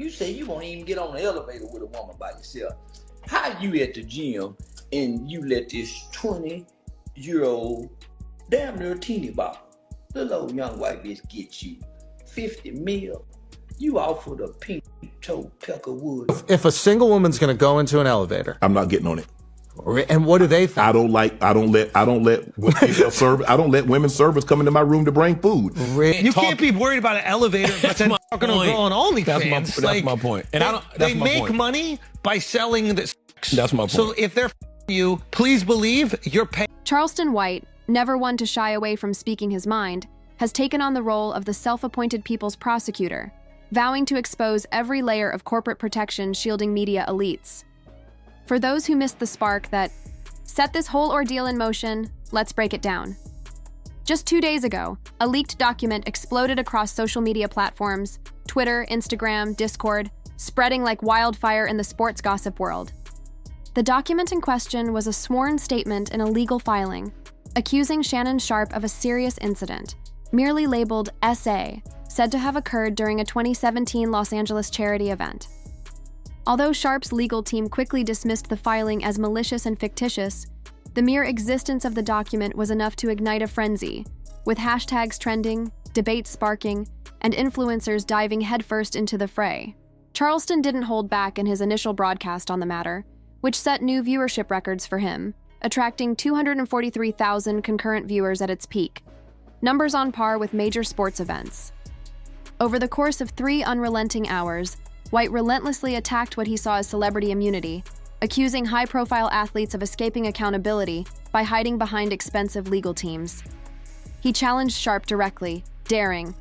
You say you won't even get on the elevator with a woman by yourself. How you at the gym and you let this 20-year-old, damn near teeny bopper, little old young white bitch get you 50 mil? You off with a pink toe Peckerwood. If a single woman's going to go into an elevator, I'm not getting on it. And what do they think? I don't let women servers come into my room to bring food. You can't be worried about an elevator, but then talking to a girl on OnlyFans. That's my point. And they make money by selling this. That's my point. So if they're you, please believe you're paying. Charleston White, never one to shy away from speaking his mind, has taken on the role of the self-appointed people's prosecutor, vowing to expose every layer of corporate protection shielding media elites. For those who missed the spark that set this whole ordeal in motion, let's break it down. Just 2 days ago, a leaked document exploded across social media platforms, Twitter, Instagram, Discord, spreading like wildfire in the sports gossip world. The document in question was a sworn statement in a legal filing, accusing Shannon Sharpe of a serious incident, merely labeled SA, said to have occurred during a 2017 Los Angeles charity event. Although Sharpe's legal team quickly dismissed the filing as malicious and fictitious, the mere existence of the document was enough to ignite a frenzy, with hashtags trending, debates sparking, and influencers diving headfirst into the fray. Charleston didn't hold back in his initial broadcast on the matter, which set new viewership records for him, attracting 243,000 concurrent viewers at its peak, numbers on par with major sports events. Over the course of 3 unrelenting hours, White relentlessly attacked what he saw as celebrity immunity, accusing high-profile athletes of escaping accountability by hiding behind expensive legal teams. He challenged Sharpe directly, daring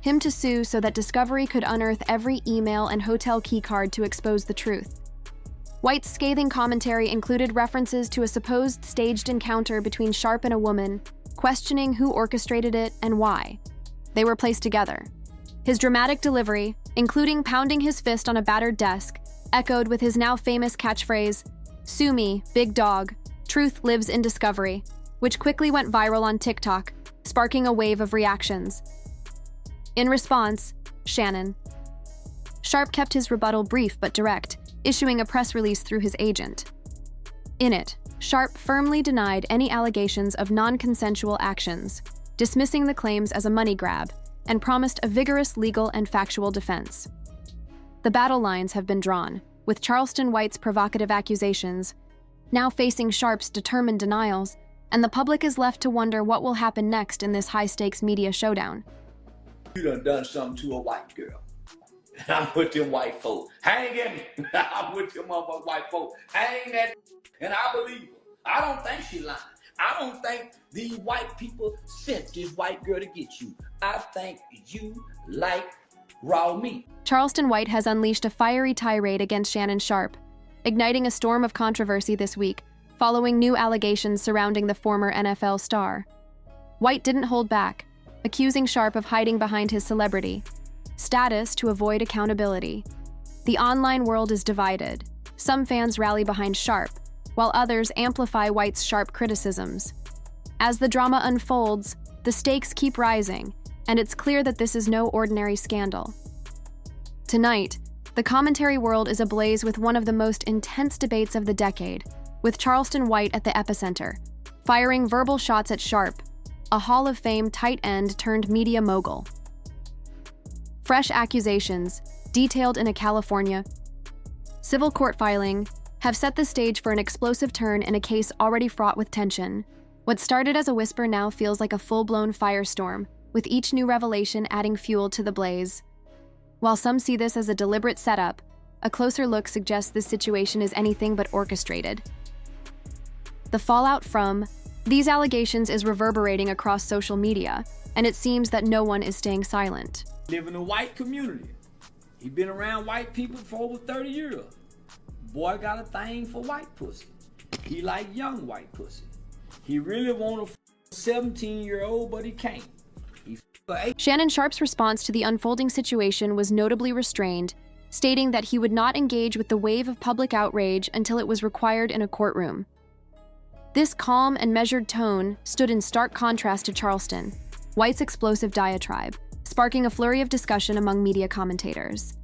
him to sue so that Discovery could unearth every email and hotel keycard to expose the truth. White's scathing commentary included references to a supposed staged encounter between Sharpe and a woman, questioning who orchestrated it and why. They were placed together. His dramatic delivery, including pounding his fist on a battered desk, echoed with his now famous catchphrase, "Sue me, big dog, truth lives in Discovery," which quickly went viral on TikTok, sparking a wave of reactions. In response, Shannon Sharpe kept his rebuttal brief but direct, issuing a press release through his agent. In it, Sharpe firmly denied any allegations of non-consensual actions, dismissing the claims as a money grab, and promised a vigorous legal and factual defense. The battle lines have been drawn, with Charleston White's provocative accusations now facing Sharpe's determined denials, and the public is left to wonder what will happen next in this high-stakes media showdown. You done something to a white girl. I'm with them white folk. Hang at me. I'm with them motherfucking white folk. Hang at me. And I believe her. I don't think she lying. I don't think these white people sent this white girl to get you. I think you like raw meat. Charleston White has unleashed a fiery tirade against Shannon Sharpe, igniting a storm of controversy this week, following new allegations surrounding the former NFL star. White didn't hold back, accusing Sharpe of hiding behind his celebrity status to avoid accountability. The online world is divided. Some fans rally behind Sharpe, while others amplify White's sharp criticisms. As the drama unfolds, the stakes keep rising, and it's clear that this is no ordinary scandal. Tonight, the commentary world is ablaze with one of the most intense debates of the decade, with Charleston White at the epicenter, firing verbal shots at Sharpe, a Hall of Fame tight end turned media mogul. Fresh accusations, detailed in a California civil court filing, have set the stage for an explosive turn in a case already fraught with tension. What started as a whisper now feels like a full-blown firestorm, with each new revelation adding fuel to the blaze. While some see this as a deliberate setup, a closer look suggests this situation is anything but orchestrated. The fallout from these allegations is reverberating across social media, and it seems that no one is staying silent. Live in a white community. He been around white people for over 30 years. Boy got a thing for white pussy. He like young white pussy. He really want a 17-year-old, but he can't. Shannon Sharpe's response to the unfolding situation was notably restrained, stating that he would not engage with the wave of public outrage until it was required in a courtroom. This calm and measured tone stood in stark contrast to Charleston White's explosive diatribe, sparking a flurry of discussion among media commentators.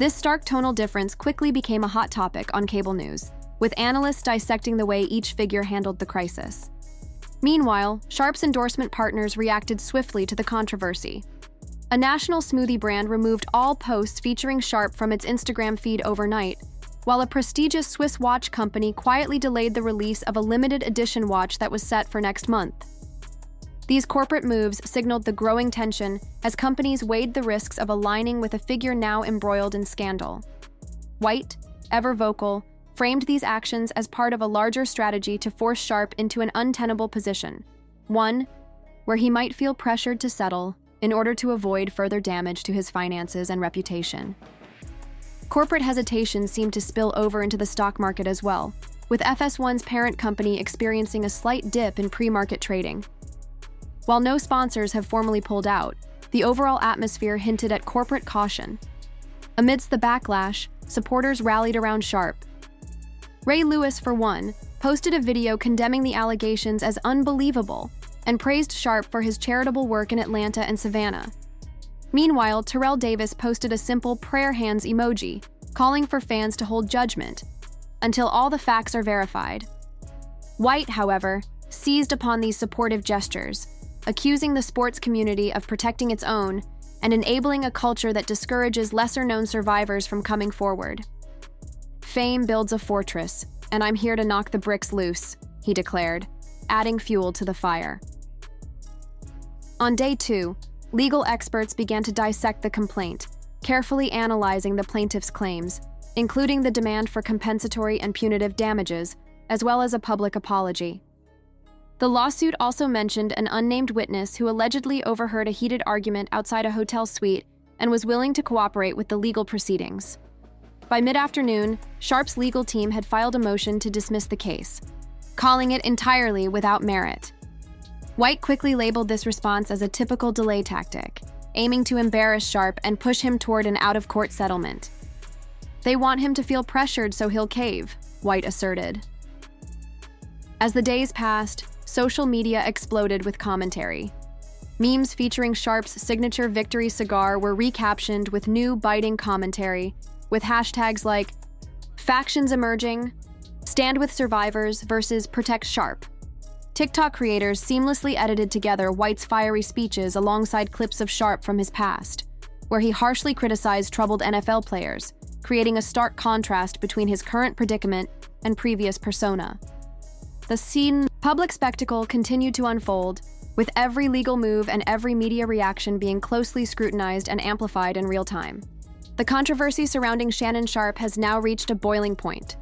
This stark tonal difference quickly became a hot topic on cable news, with analysts dissecting the way each figure handled the crisis. Meanwhile, Sharpe's endorsement partners reacted swiftly to the controversy. A national smoothie brand removed all posts featuring Sharpe from its Instagram feed overnight, while a prestigious Swiss watch company quietly delayed the release of a limited edition watch that was set for next month. These corporate moves signaled the growing tension as companies weighed the risks of aligning with a figure now embroiled in scandal. White, ever vocal, framed these actions as part of a larger strategy to force Sharpe into an untenable position, one where he might feel pressured to settle in order to avoid further damage to his finances and reputation. Corporate hesitation seemed to spill over into the stock market as well, with FS1's parent company experiencing a slight dip in pre-market trading. While no sponsors have formally pulled out, the overall atmosphere hinted at corporate caution. Amidst the backlash, supporters rallied around Sharpe. Ray Lewis, for one, posted a video condemning the allegations as unbelievable and praised Sharpe for his charitable work in Atlanta and Savannah. Meanwhile, Terrell Davis posted a simple prayer hands emoji, calling for fans to hold judgment until all the facts are verified. White, however, seized upon these supportive gestures, accusing the sports community of protecting its own and enabling a culture that discourages lesser-known survivors from coming forward. "Fame builds a fortress, and I'm here to knock the bricks loose," he declared, adding fuel to the fire. On day 2, legal experts began to dissect the complaint, carefully analyzing the plaintiff's claims, including the demand for compensatory and punitive damages, as well as a public apology. The lawsuit also mentioned an unnamed witness who allegedly overheard a heated argument outside a hotel suite and was willing to cooperate with the legal proceedings. By mid-afternoon, Sharpe's legal team had filed a motion to dismiss the case, calling it entirely without merit. White quickly labeled this response as a typical delay tactic, aiming to embarrass Sharpe and push him toward an out-of-court settlement. "They want him to feel pressured so he'll cave," White asserted. As the days passed, social media exploded with commentary. Memes featuring Sharpe's signature victory cigar were recaptioned with new biting commentary, with hashtags like "Factions Emerging," "Stand with Survivors" versus "Protect Sharpe." TikTok creators seamlessly edited together White's fiery speeches alongside clips of Sharpe from his past, where he harshly criticized troubled NFL players, creating a stark contrast between his current predicament and previous persona. The public spectacle continued to unfold, with every legal move and every media reaction being closely scrutinized and amplified in real time. The controversy surrounding Shannon Sharpe has now reached a boiling point,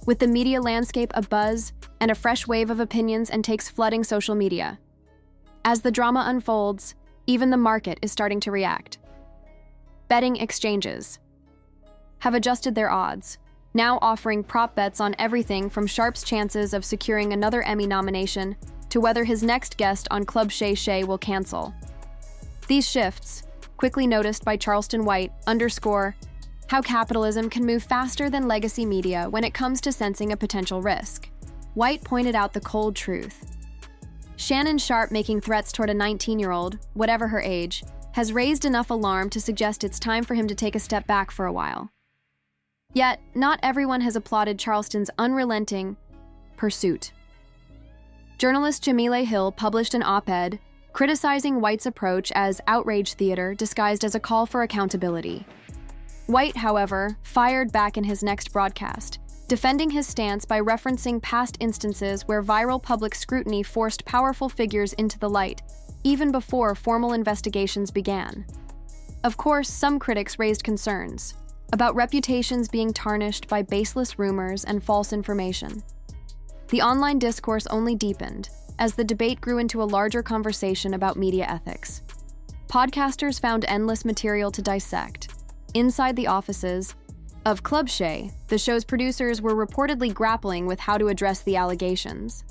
with the media landscape abuzz and a fresh wave of opinions and takes flooding social media. As the drama unfolds, even the market is starting to react. Betting exchanges have adjusted their odds, now offering prop bets on everything from Sharpe's chances of securing another Emmy nomination to whether his next guest on Club Shay Shay will cancel. These shifts, quickly noticed by Charleston White, underscore how capitalism can move faster than legacy media when it comes to sensing a potential risk. White pointed out the cold truth. Shannon Sharpe making threats toward a 19-year-old, whatever her age, has raised enough alarm to suggest it's time for him to take a step back for a while. Yet, not everyone has applauded Charleston's unrelenting pursuit. Journalist Jamila Hill published an op-ed criticizing White's approach as outrage theater disguised as a call for accountability. White, however, fired back in his next broadcast, defending his stance by referencing past instances where viral public scrutiny forced powerful figures into the light, even before formal investigations began. Of course, some critics raised concerns about reputations being tarnished by baseless rumors and false information. The online discourse only deepened as the debate grew into a larger conversation about media ethics. Podcasters found endless material to dissect. Inside the offices of Club Shay, the show's producers were reportedly grappling with how to address the allegations.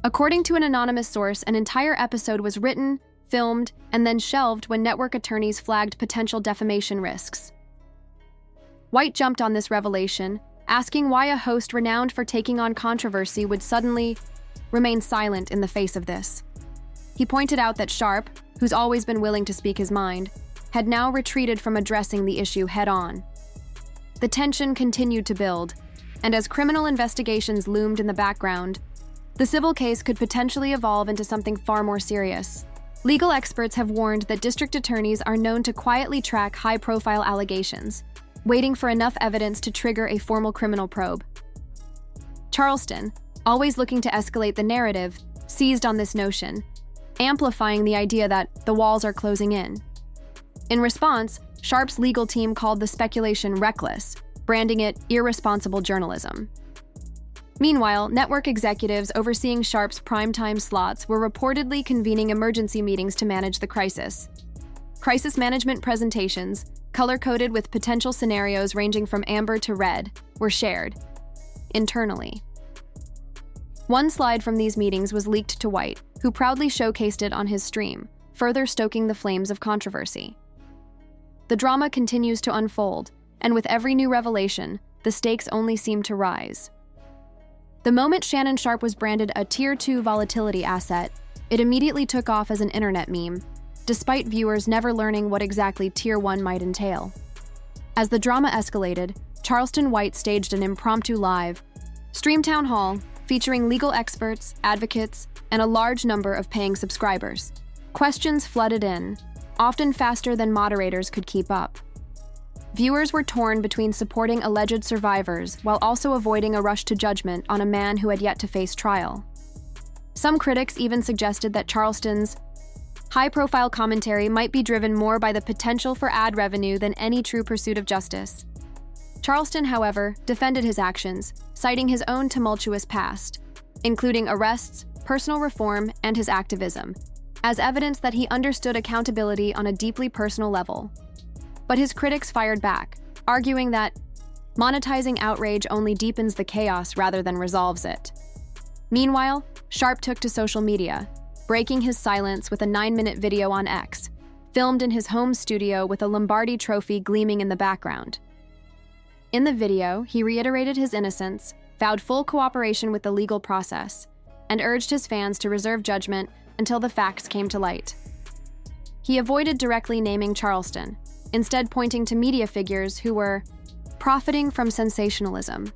According to an anonymous source, an entire episode was written, filmed, and then shelved when network attorneys flagged potential defamation risks. White jumped on this revelation, asking why a host renowned for taking on controversy would suddenly remain silent in the face of this. He pointed out that Sharpe, who's always been willing to speak his mind, had now retreated from addressing the issue head-on. The tension continued to build, and as criminal investigations loomed in the background, the civil case could potentially evolve into something far more serious. Legal experts have warned that district attorneys are known to quietly track high-profile allegations, waiting for enough evidence to trigger a formal criminal probe. Charleston, always looking to escalate the narrative, seized on this notion, amplifying the idea that the walls are closing in. In response, Sharpe's legal team called the speculation reckless, branding it irresponsible journalism. Meanwhile, network executives overseeing Sharpe's primetime slots were reportedly convening emergency meetings to manage the crisis. Crisis management presentations, color-coded with potential scenarios ranging from amber to red, were shared internally. One slide from these meetings was leaked to White, who proudly showcased it on his stream, further stoking the flames of controversy. The drama continues to unfold, and with every new revelation, the stakes only seem to rise. The moment Shannon Sharpe was branded a Tier 2 volatility asset, it immediately took off as an internet meme, despite viewers never learning what exactly Tier 1 might entail. As the drama escalated, Charleston White staged an impromptu live stream town hall featuring legal experts, advocates, and a large number of paying subscribers. Questions flooded in, often faster than moderators could keep up. Viewers were torn between supporting alleged survivors while also avoiding a rush to judgment on a man who had yet to face trial. Some critics even suggested that Charleston's high-profile commentary might be driven more by the potential for ad revenue than any true pursuit of justice. Charleston, however, defended his actions, citing his own tumultuous past, including arrests, personal reform, and his activism, as evidence that he understood accountability on a deeply personal level. But his critics fired back, arguing that monetizing outrage only deepens the chaos rather than resolves it. Meanwhile, Sharpe took to social media, breaking his silence with a 9-minute video on X, filmed in his home studio with a Lombardi trophy gleaming in the background. In the video, he reiterated his innocence, vowed full cooperation with the legal process, and urged his fans to reserve judgment until the facts came to light. He avoided directly naming Charleston, instead pointing to media figures who were profiting from sensationalism.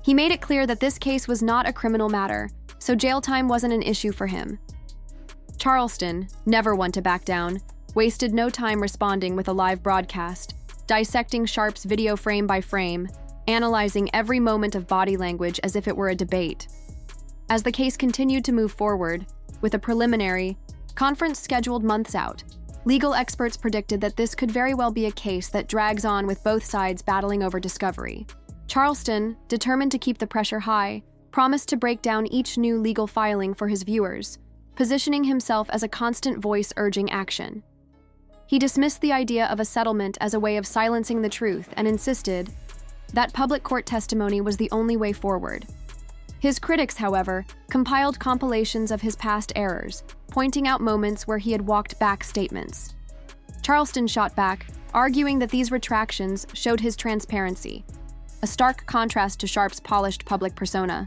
He made it clear that this case was not a criminal matter, so jail time wasn't an issue for him. Charleston, never one to back down, wasted no time responding with a live broadcast, dissecting Sharpe's video frame by frame, analyzing every moment of body language as if it were a debate. As the case continued to move forward, with a preliminary conference scheduled months out, legal experts predicted that this could very well be a case that drags on with both sides battling over discovery. Charleston, determined to keep the pressure high, promised to break down each new legal filing for his viewers, positioning himself as a constant voice urging action. He dismissed the idea of a settlement as a way of silencing the truth and insisted that public court testimony was the only way forward. His critics, however, compiled compilations of his past errors, pointing out moments where he had walked back statements. Charleston shot back, arguing that these retractions showed his transparency, a stark contrast to Sharpe's polished public persona.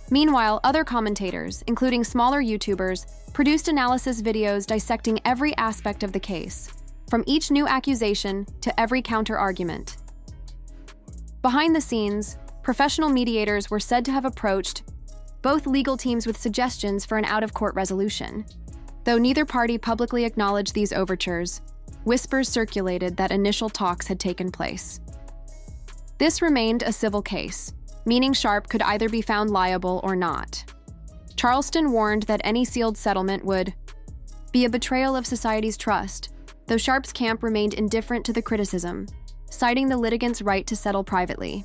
Meanwhile, other commentators, including smaller YouTubers, produced analysis videos dissecting every aspect of the case, from each new accusation to every counter-argument. Behind the scenes, professional mediators were said to have approached both legal teams with suggestions for an out-of-court resolution. Though neither party publicly acknowledged these overtures, whispers circulated that initial talks had taken place. This remained a civil case, meaning Sharpe could either be found liable or not. Charleston warned that any sealed settlement would be a betrayal of society's trust, though Sharpe's camp remained indifferent to the criticism, citing the litigants' right to settle privately.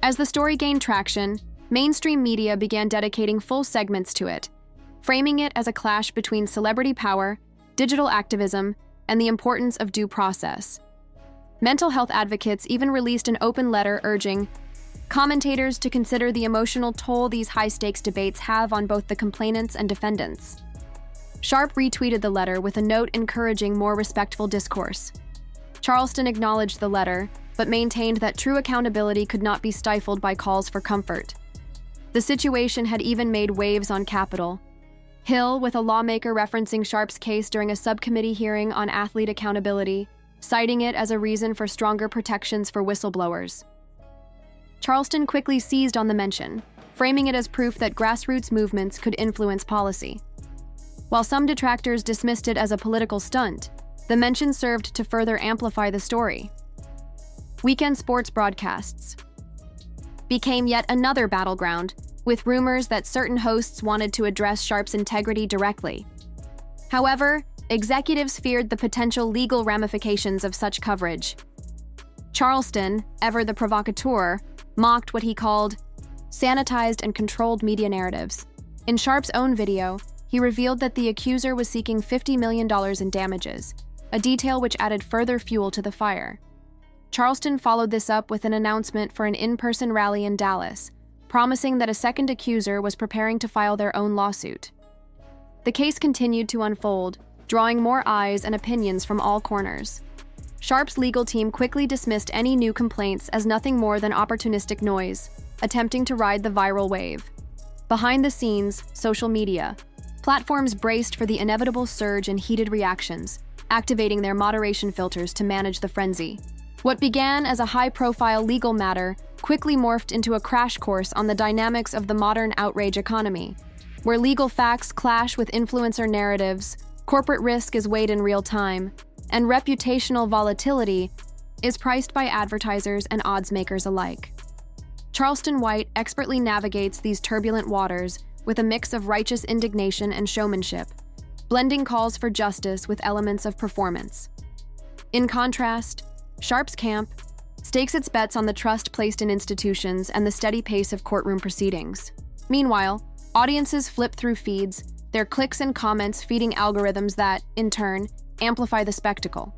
As the story gained traction, mainstream media began dedicating full segments to it, framing it as a clash between celebrity power, digital activism, and the importance of due process. Mental health advocates even released an open letter urging commentators to consider the emotional toll these high-stakes debates have on both the complainants and defendants. Sharpe retweeted the letter with a note encouraging more respectful discourse. Charleston acknowledged the letter, but maintained that true accountability could not be stifled by calls for comfort. The situation had even made waves on Capitol, Hill, with a lawmaker referencing Sharpe's case during a subcommittee hearing on athlete accountability, citing it as a reason for stronger protections for whistleblowers. Charleston quickly seized on the mention, framing it as proof that grassroots movements could influence policy. While some detractors dismissed it as a political stunt, the mention served to further amplify the story. Weekend sports broadcasts became yet another battleground, with rumors that certain hosts wanted to address Sharpe's integrity directly. However, executives feared the potential legal ramifications of such coverage. Charleston, ever the provocateur, mocked what he called sanitized and controlled media narratives. In Sharpe's own video, he revealed that the accuser was seeking $50 million in damages, a detail which added further fuel to the fire. Charleston followed this up with an announcement for an in-person rally in Dallas, promising that a second accuser was preparing to file their own lawsuit. The case continued to unfold, drawing more eyes and opinions from all corners. Sharpe's legal team quickly dismissed any new complaints as nothing more than opportunistic noise, attempting to ride the viral wave. Behind the scenes, social media platforms braced for the inevitable surge in heated reactions, activating their moderation filters to manage the frenzy. What began as a high-profile legal matter quickly morphed into a crash course on the dynamics of the modern outrage economy, where legal facts clash with influencer narratives, corporate risk is weighed in real time, and reputational volatility is priced by advertisers and odds makers alike. Charleston White expertly navigates these turbulent waters with a mix of righteous indignation and showmanship, blending calls for justice with elements of performance. In contrast, Sharpe's camp stakes its bets on the trust placed in institutions and the steady pace of courtroom proceedings. Meanwhile, audiences flip through feeds, their clicks and comments feeding algorithms that, in turn, amplify the spectacle.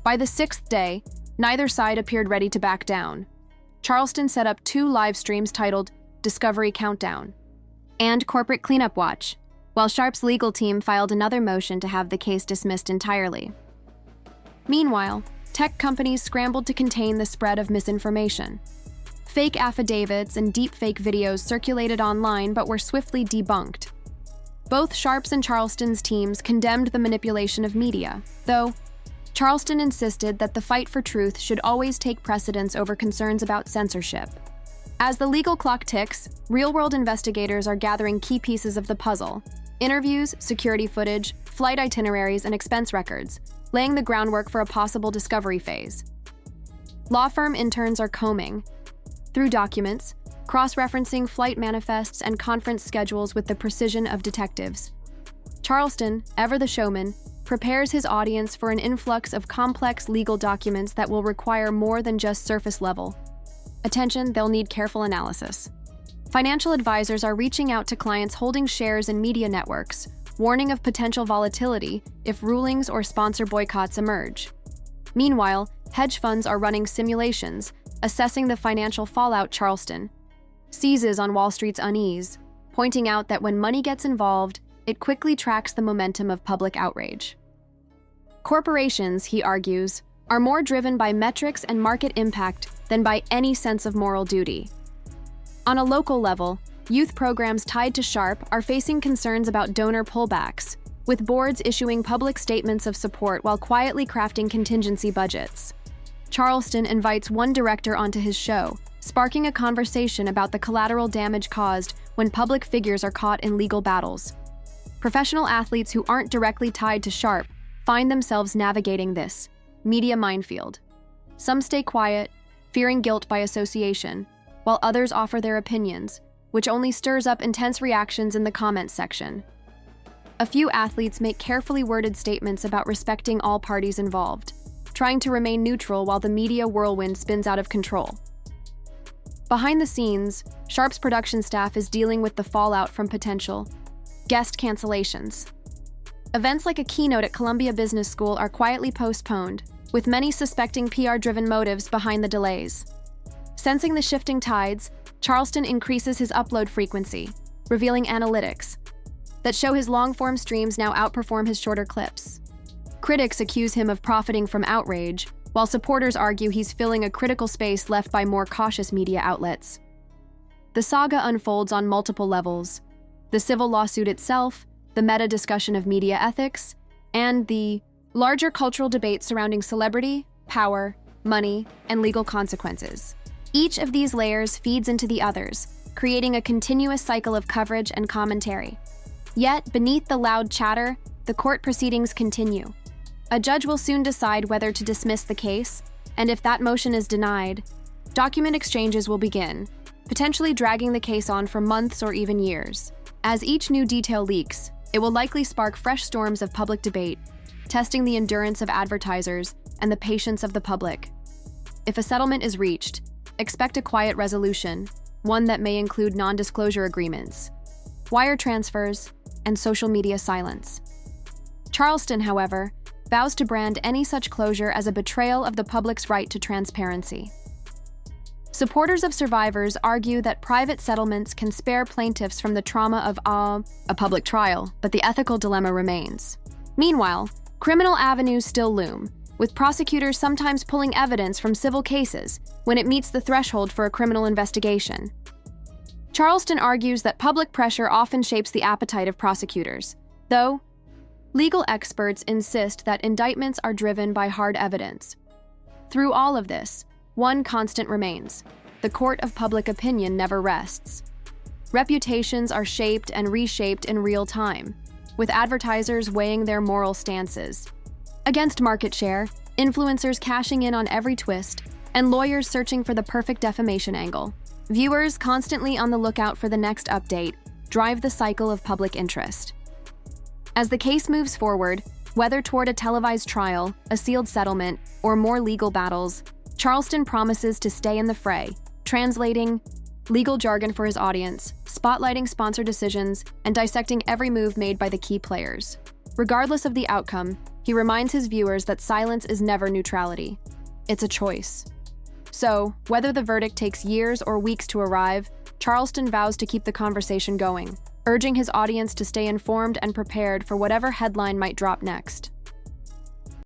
By the sixth day, neither side appeared ready to back down. Charleston set up 2 live streams titled Discovery Countdown and Corporate Cleanup Watch, while Sharpe's legal team filed another motion to have the case dismissed entirely. Meanwhile, tech companies scrambled to contain the spread of misinformation. Fake affidavits and deepfake videos circulated online but were swiftly debunked. Both Sharpe's and Charleston's teams condemned the manipulation of media, though Charleston insisted that the fight for truth should always take precedence over concerns about censorship. As the legal clock ticks, real-world investigators are gathering key pieces of the puzzle: interviews, security footage, flight itineraries, and expense records, laying the groundwork for a possible discovery phase. Law firm interns are combing through documents, cross-referencing flight manifests and conference schedules with the precision of detectives. Charleston, ever the showman, prepares his audience for an influx of complex legal documents that will require more than just surface-level attention. They'll need careful analysis. Financial advisors are reaching out to clients holding shares in media networks, warning of potential volatility if rulings or sponsor boycotts emerge. Meanwhile, hedge funds are running simulations, assessing the financial fallout. Charleston seizes on Wall Street's unease, pointing out that when money gets involved, it quickly tracks the momentum of public outrage. Corporations, he argues, are more driven by metrics and market impact than by any sense of moral duty. On a local level, youth programs tied to Sharpe are facing concerns about donor pullbacks, with boards issuing public statements of support while quietly crafting contingency budgets. Charleston invites one director onto his show, sparking a conversation about the collateral damage caused when public figures are caught in legal battles. Professional athletes who aren't directly tied to Sharpe find themselves navigating this media minefield. Some stay quiet, fearing guilt by association, while others offer their opinions, which only stirs up intense reactions in the comments section. A few athletes make carefully worded statements about respecting all parties involved, trying to remain neutral while the media whirlwind spins out of control. Behind the scenes, Sharpe's production staff is dealing with the fallout from potential guest cancellations. Events like a keynote at Columbia Business School are quietly postponed, with many suspecting PR-driven motives behind the delays. Sensing the shifting tides, Charleston increases his upload frequency, revealing analytics that show his long-form streams now outperform his shorter clips. Critics accuse him of profiting from outrage, while supporters argue he's filling a critical space left by more cautious media outlets. The saga unfolds on multiple levels: the civil lawsuit itself, the meta-discussion of media ethics, and the larger cultural debate surrounding celebrity, power, money, and legal consequences. Each of these layers feeds into the others, creating a continuous cycle of coverage and commentary. Yet, beneath the loud chatter, the court proceedings continue. A judge will soon decide whether to dismiss the case, and if that motion is denied, document exchanges will begin, potentially dragging the case on for months or even years. As each new detail leaks, it will likely spark fresh storms of public debate, testing the endurance of advertisers and the patience of the public. If a settlement is reached, expect a quiet resolution, one that may include non-disclosure agreements, wire transfers, and social media silence. Charleston, however, vows to brand any such closure as a betrayal of the public's right to transparency. Supporters of survivors argue that private settlements can spare plaintiffs from the trauma of a public trial, but the ethical dilemma remains. Meanwhile, criminal avenues still loom, with prosecutors sometimes pulling evidence from civil cases when it meets the threshold for a criminal investigation. Charleston argues that public pressure often shapes the appetite of prosecutors, though legal experts insist that indictments are driven by hard evidence. Through all of this, one constant remains: the court of public opinion never rests. Reputations are shaped and reshaped in real time, with advertisers weighing their moral stances against market share, influencers cashing in on every twist, and lawyers searching for the perfect defamation angle. Viewers, constantly on the lookout for the next update, drive the cycle of public interest. As the case moves forward, whether toward a televised trial, a sealed settlement, or more legal battles, Charleston promises to stay in the fray, translating legal jargon for his audience, spotlighting sponsor decisions, and dissecting every move made by the key players. Regardless of the outcome, he reminds his viewers that silence is never neutrality. It's a choice. So, whether the verdict takes years or weeks to arrive, Charleston vows to keep the conversation going, urging his audience to stay informed and prepared for whatever headline might drop next.